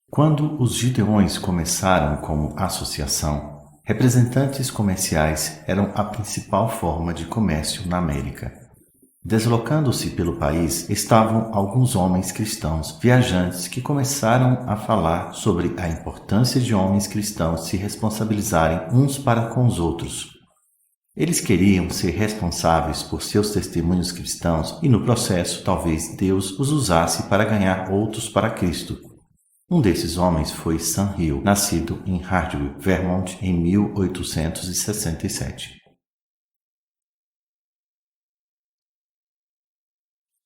Quando os Gideões começaram como associação, representantes comerciais eram a principal forma de comércio na América. Deslocando-se pelo país estavam alguns homens cristãos viajantes que começaram a falar sobre a importância de homens cristãos se responsabilizarem uns para com os outros. Eles queriam ser responsáveis por seus testemunhos cristãos e, no processo, talvez Deus os usasse para ganhar outros para Cristo. Um desses homens foi Sam Hill, nascido em Hartwell, Vermont, em 1867.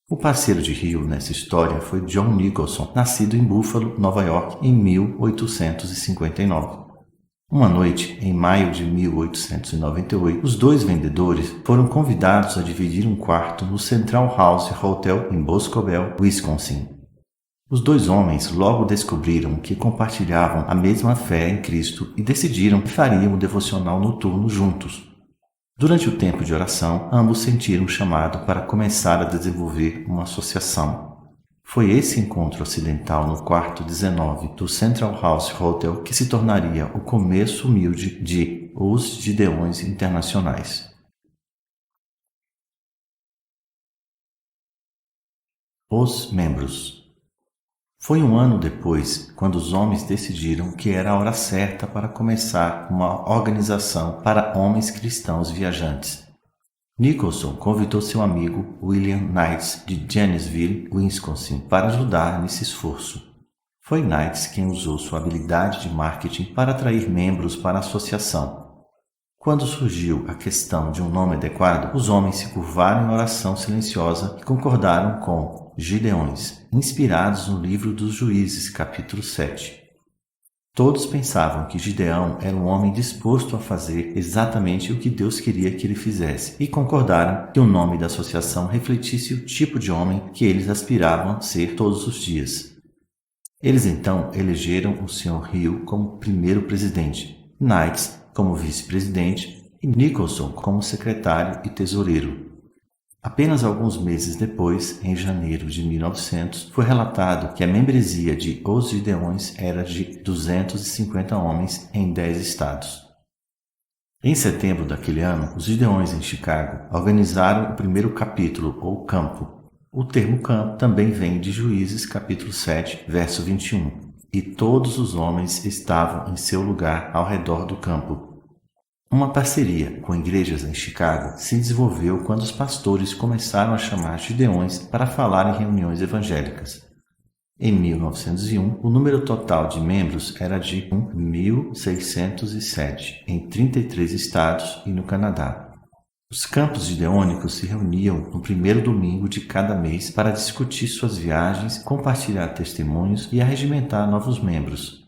O parceiro de Hill nessa história foi John Nicholson, nascido em Buffalo, Nova York, em 1859. Uma noite, em maio de 1898, os dois vendedores foram convidados a dividir um quarto no Central House Hotel em Boscobel, Wisconsin. Os dois homens logo descobriram que compartilhavam a mesma fé em Cristo e decidiram que fariam o devocional noturno juntos. Durante o tempo de oração, ambos sentiram um chamado para começar a desenvolver uma associação. Foi esse encontro acidental no quarto 19 do Central House Hotel que se tornaria o começo humilde de Os Gideões Internacionais. Os membros. Foi um ano depois, quando os homens decidiram que era a hora certa para começar uma organização para homens cristãos viajantes. Nicholson convidou seu amigo William Knights de Janesville, Wisconsin, para ajudar nesse esforço. Foi Knights quem usou sua habilidade de marketing para atrair membros para a associação. Quando surgiu a questão de um nome adequado, os homens se curvaram em oração silenciosa e concordaram com Gideões, inspirados no livro dos Juízes, capítulo 7. Todos pensavam que Gideão era um homem disposto a fazer exatamente o que Deus queria que ele fizesse e concordaram que o nome da associação refletisse o tipo de homem que eles aspiravam a ser todos os dias. Eles então elegeram o Sr. Hill como primeiro presidente, Knights como vice-presidente e Nicholson como secretário e tesoureiro. Apenas alguns meses depois, em janeiro de 1900, foi relatado que a membresia de Os Gideões era de 250 homens em 10 estados. Em setembro daquele ano, os Gideões em Chicago organizaram o primeiro capítulo, ou campo. O termo campo também vem de Juízes capítulo 7, verso 21. E todos os homens estavam em seu lugar ao redor do campo. Uma parceria com igrejas em Chicago se desenvolveu quando os pastores começaram a chamar Gideões para falar em reuniões evangélicas. Em 1901, o número total de membros era de 1.607 em 33 estados e no Canadá. Os campos gideônicos se reuniam no primeiro domingo de cada mês para discutir suas viagens, compartilhar testemunhos e arregimentar novos membros.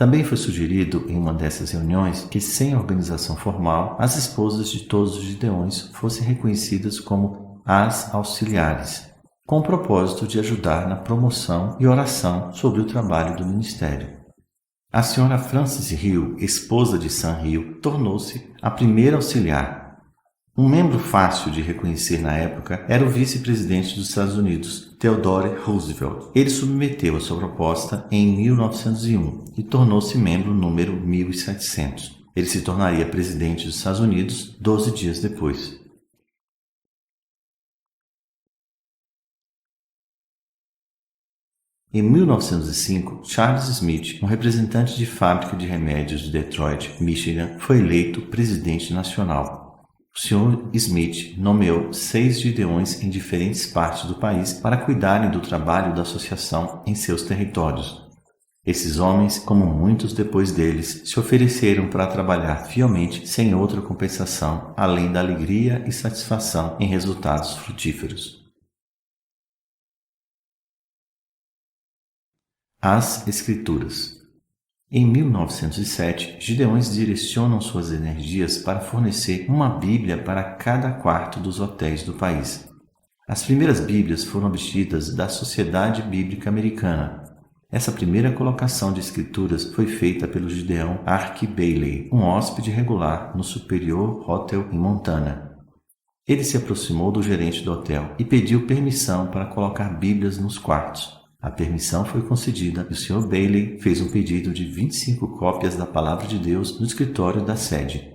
Também foi sugerido em uma dessas reuniões que, sem organização formal, as esposas de todos os gideões fossem reconhecidas como as auxiliares, com o propósito de ajudar na promoção e oração sobre o trabalho do ministério. A senhora Frances Hill, esposa de Sam Hill, tornou-se a primeira auxiliar. Um membro fácil de reconhecer na época era o vice-presidente dos Estados Unidos, Theodore Roosevelt. Ele submeteu a sua proposta em 1901 e tornou-se membro número 1700. Ele se tornaria presidente dos Estados Unidos 12 dias depois. Em 1905, Charles Smith, um representante de fábrica de remédios de Detroit, Michigan, foi eleito presidente nacional. O Sr. Smith nomeou 6 gideões em diferentes partes do país para cuidarem do trabalho da associação em seus territórios. Esses homens, como muitos depois deles, se ofereceram para trabalhar fielmente sem outra compensação, além da alegria e satisfação em resultados frutíferos. As Escrituras. Em 1907, Gideões direcionam suas energias para fornecer uma Bíblia para cada quarto dos hotéis do país. As primeiras Bíblias foram obtidas da Sociedade Bíblica Americana. Essa primeira colocação de escrituras foi feita pelo Gideon Ark Bailey, um hóspede regular no Superior Hotel em Montana. Ele se aproximou do gerente do hotel e pediu permissão para colocar Bíblias nos quartos. A permissão foi concedida e o Sr. Bailey fez um pedido de 25 cópias da Palavra de Deus no escritório da sede.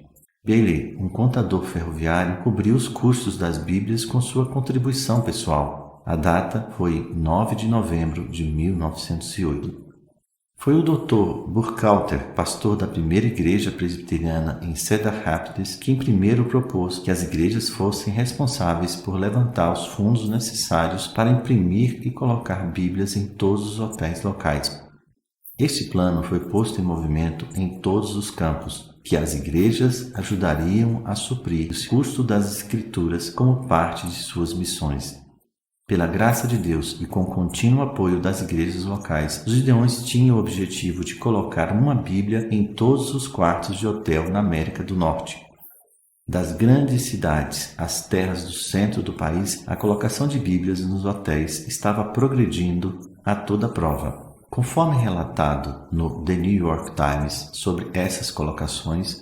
Bailey, um contador ferroviário, cobriu os custos das Bíblias com sua contribuição pessoal. A data foi 9 de novembro de 1908. Foi o Dr. Burkhalter, pastor da primeira igreja presbiteriana em Cedar Rapids, quem primeiro propôs que as igrejas fossem responsáveis por levantar os fundos necessários para imprimir e colocar Bíblias em todos os hotéis locais. Este plano foi posto em movimento em todos os campos, que as igrejas ajudariam a suprir o custo das escrituras como parte de suas missões. Pela graça de Deus e com o contínuo apoio das igrejas locais, os Gideões tinham o objetivo de colocar uma Bíblia em todos os quartos de hotel na América do Norte. Das grandes cidades às terras do centro do país, a colocação de Bíblias nos hotéis estava progredindo a toda prova. Conforme relatado no The New York Times sobre essas colocações,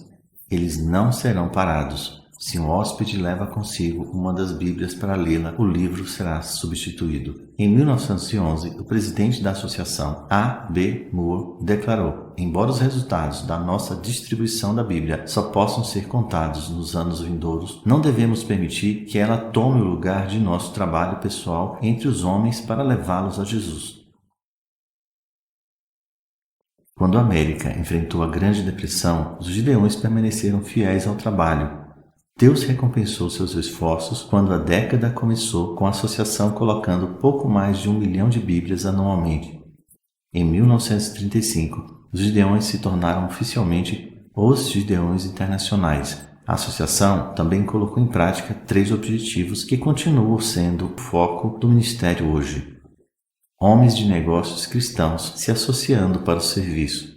eles não serão parados. Se um hóspede leva consigo uma das Bíblias para lê-la, o livro será substituído. Em 1911, o presidente da associação, A. B. Moore, declarou: embora os resultados da nossa distribuição da Bíblia só possam ser contados nos anos vindouros, não devemos permitir que ela tome o lugar de nosso trabalho pessoal entre os homens para levá-los a Jesus. Quando a América enfrentou a Grande Depressão, os Gideões permaneceram fiéis ao trabalho. Deus recompensou seus esforços quando a década começou com a associação colocando pouco mais de 1 milhão de Bíblias anualmente. Em 1935, os Gideões se tornaram oficialmente os Gideões Internacionais. A associação também colocou em prática 3 objetivos que continuam sendo o foco do ministério hoje. Homens de negócios cristãos se associando para o serviço.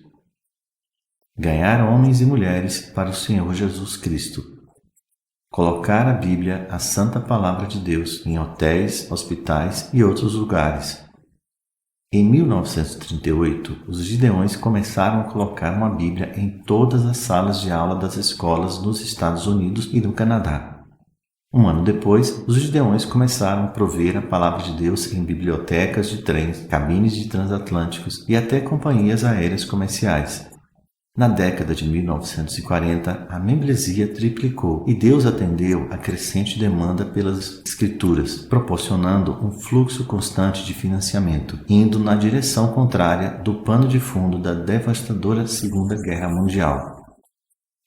Ganhar homens e mulheres para o Senhor Jesus Cristo. Colocar a Bíblia, a Santa Palavra de Deus, em hotéis, hospitais e outros lugares. Em 1938, os Gideões começaram a colocar uma Bíblia em todas as salas de aula das escolas nos Estados Unidos e no Canadá. Um ano depois, os Gideões começaram a prover a Palavra de Deus em bibliotecas de trens, cabines de transatlânticos e até companhias aéreas comerciais. Na década de 1940, a membresia triplicou e Deus atendeu a crescente demanda pelas Escrituras, proporcionando um fluxo constante de financiamento, indo na direção contrária do pano de fundo da devastadora Segunda Guerra Mundial.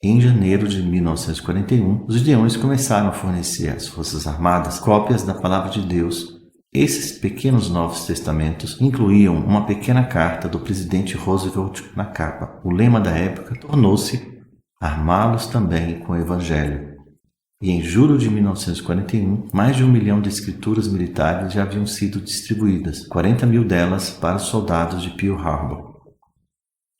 Em janeiro de 1941, os Gideões começaram a fornecer às Forças Armadas cópias da Palavra de Deus. Esses pequenos Novos Testamentos incluíam uma pequena carta do presidente Roosevelt na capa. O lema da época tornou-se "Armá-los também com o Evangelho". E em julho de 1941, mais de 1 milhão de escrituras militares já haviam sido distribuídas, 40 mil delas para os soldados de Pearl Harbor.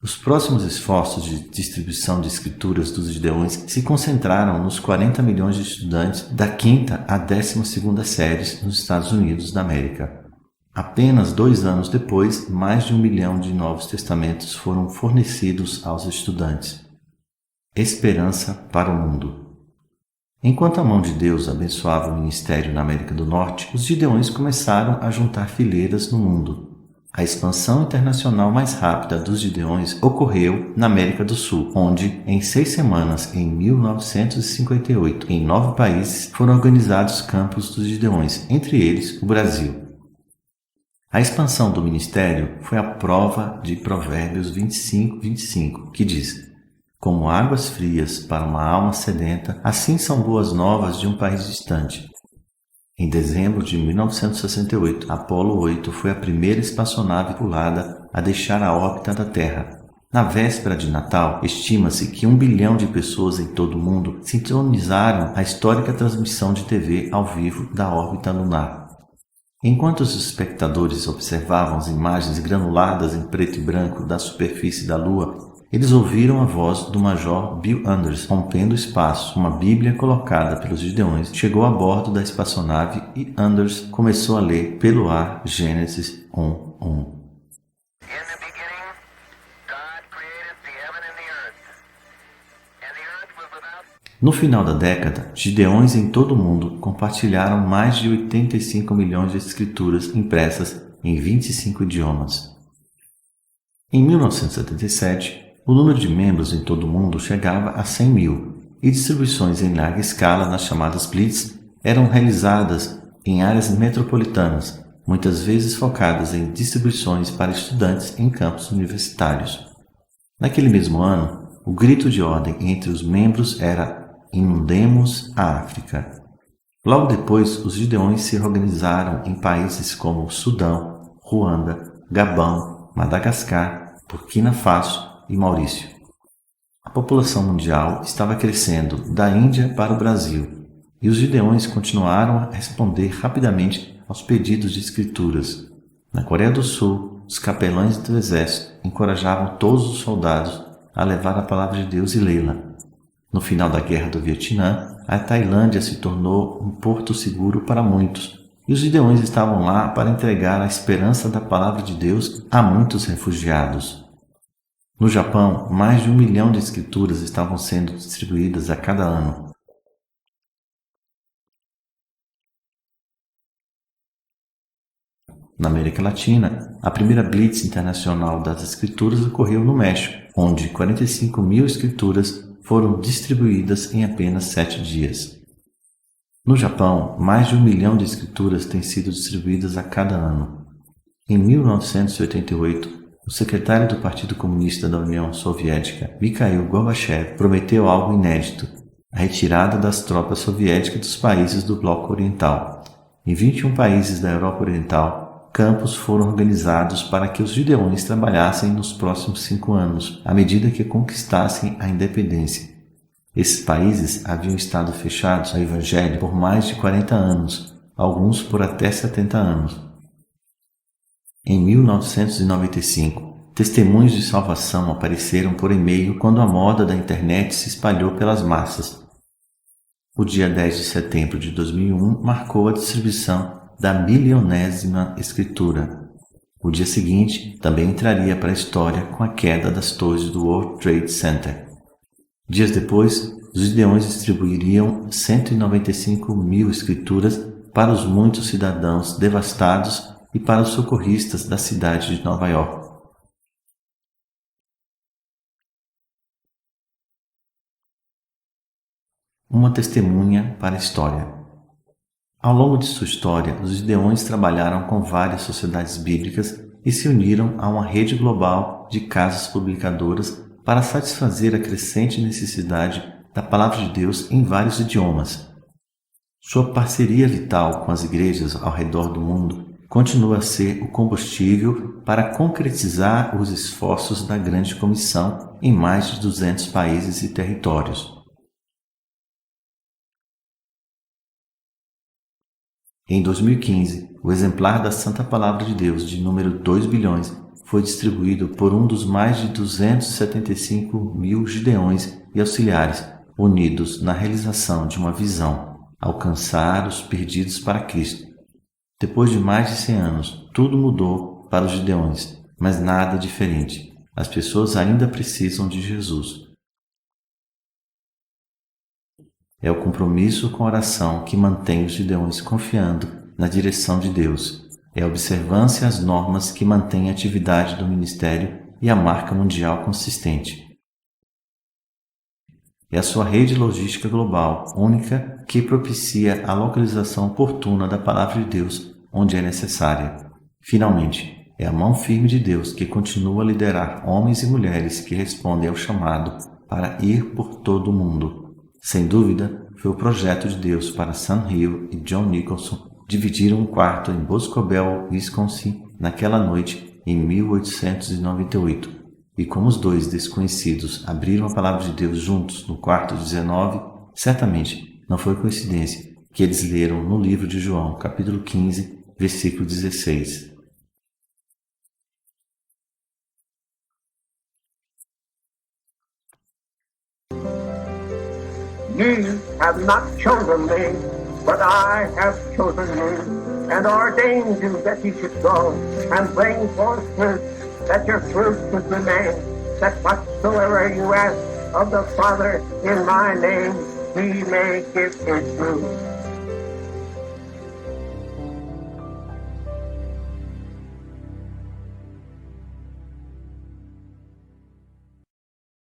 Os próximos esforços de distribuição de escrituras dos Gideões se concentraram nos 40 milhões de estudantes da 5ª à 12ª séries nos Estados Unidos da América. Apenas 2 anos depois, mais de 1 milhão de Novos Testamentos foram fornecidos aos estudantes. Esperança para o mundo. Enquanto a mão de Deus abençoava o ministério na América do Norte, os Gideões começaram a juntar fileiras no mundo. A expansão internacional mais rápida dos Gideões ocorreu na América do Sul, onde, em 6 semanas, em 1958, em 9 países, foram organizados campos dos Gideões, entre eles o Brasil. A expansão do ministério foi a prova de Provérbios 25:25, que diz: como águas frias para uma alma sedenta, assim são boas novas de um país distante. Em dezembro de 1968, Apollo 8 foi a primeira espaçonave tripulada a deixar a órbita da Terra. Na véspera de Natal, estima-se que 1 bilhão de pessoas em todo o mundo sintonizaram a histórica transmissão de TV ao vivo da órbita lunar. Enquanto os espectadores observavam as imagens granuladas em preto e branco da superfície da Lua, eles ouviram a voz do Major Bill Anders rompendo o espaço. Uma Bíblia colocada pelos Gideões chegou a bordo da espaçonave e Anders começou a ler pelo ar Gênesis 1:1. No final da década, gideões em todo o mundo compartilharam mais de 85 milhões de escrituras impressas em 25 idiomas. Em 1977, o número de membros em todo o mundo chegava a 100 mil, e distribuições em larga escala nas chamadas Blitz eram realizadas em áreas metropolitanas, muitas vezes focadas em distribuições para estudantes em campos universitários. Naquele mesmo ano, o grito de ordem entre os membros era "Inundemos a África". Logo depois, os gideões se organizaram em países como Sudão, Ruanda, Gabão, Madagascar, Burkina Faso e Maurício. A população mundial estava crescendo da Índia para o Brasil, e os gideões continuaram a responder rapidamente aos pedidos de escrituras. Na Coreia do Sul, os capelães do exército encorajavam todos os soldados a levar a palavra de Deus e lê-la. No final da Guerra do Vietnã, a Tailândia se tornou um porto seguro para muitos, e os gideões estavam lá para entregar a esperança da palavra de Deus a muitos refugiados. No Japão, mais de 1 milhão de escrituras estavam sendo distribuídas a cada ano. Na América Latina, a primeira Blitz Internacional das Escrituras ocorreu no México, onde 45 mil escrituras foram distribuídas em apenas 7 dias. No Japão, mais de 1 milhão de escrituras têm sido distribuídas a cada ano. Em 1988, o secretário do Partido Comunista da União Soviética, Mikhail Gorbachev, prometeu algo inédito: a retirada das tropas soviéticas dos países do Bloco Oriental. Em 21 países da Europa Oriental, campos foram organizados para que os gideões trabalhassem nos próximos 5 anos, à medida que conquistassem a independência. Esses países haviam estado fechados ao Evangelho por mais de 40 anos, alguns por até 70 anos. Em 1995, testemunhos de salvação apareceram por e-mail quando a moda da internet se espalhou pelas massas. O dia 10 de setembro de 2001 marcou a distribuição da 1000ª escritura. O dia seguinte também entraria para a história com a queda das torres do World Trade Center. Dias depois, os gideões distribuiriam 195 mil escrituras para os muitos cidadãos devastados e para os socorristas da cidade de Nova York. Uma testemunha para a história. Ao longo de sua história, os gideões trabalharam com várias sociedades bíblicas e se uniram a uma rede global de casas publicadoras para satisfazer a crescente necessidade da Palavra de Deus em vários idiomas. Sua parceria vital com as igrejas ao redor do mundo continua a ser o combustível para concretizar os esforços da Grande Comissão em mais de 200 países e territórios. Em 2015, o exemplar da Santa Palavra de Deus, de número 2 bilhões, foi distribuído por um dos mais de 275 mil gideões e auxiliares unidos na realização de uma visão: alcançar os perdidos para Cristo. Depois de mais de 100 anos, tudo mudou para os gideões, mas nada diferente. As pessoas ainda precisam de Jesus. É o compromisso com a oração que mantém os gideões confiando na direção de Deus. É a observância às normas que mantém a atividade do ministério e a marca mundial consistente. É a sua rede logística global, única, que propicia a localização oportuna da Palavra de Deus onde é necessária. Finalmente, é a mão firme de Deus que continua a liderar homens e mulheres que respondem ao chamado para ir por todo o mundo. Sem dúvida, foi o projeto de Deus para Sam Hill e John Nicholson dividiram um quarto em Boscobel, Wisconsin, naquela noite em 1898. E como os dois desconhecidos abriram a palavra de Deus juntos no quarto 19, certamente não foi coincidência que eles leram no livro de João, capítulo 15, versículo 16. Ye have not chosen me, but I have chosen you, and ordained you that ye should go and bring forth fruit, that your fruit should remain, that whatsoever you ask of the Father in my name, we make it through.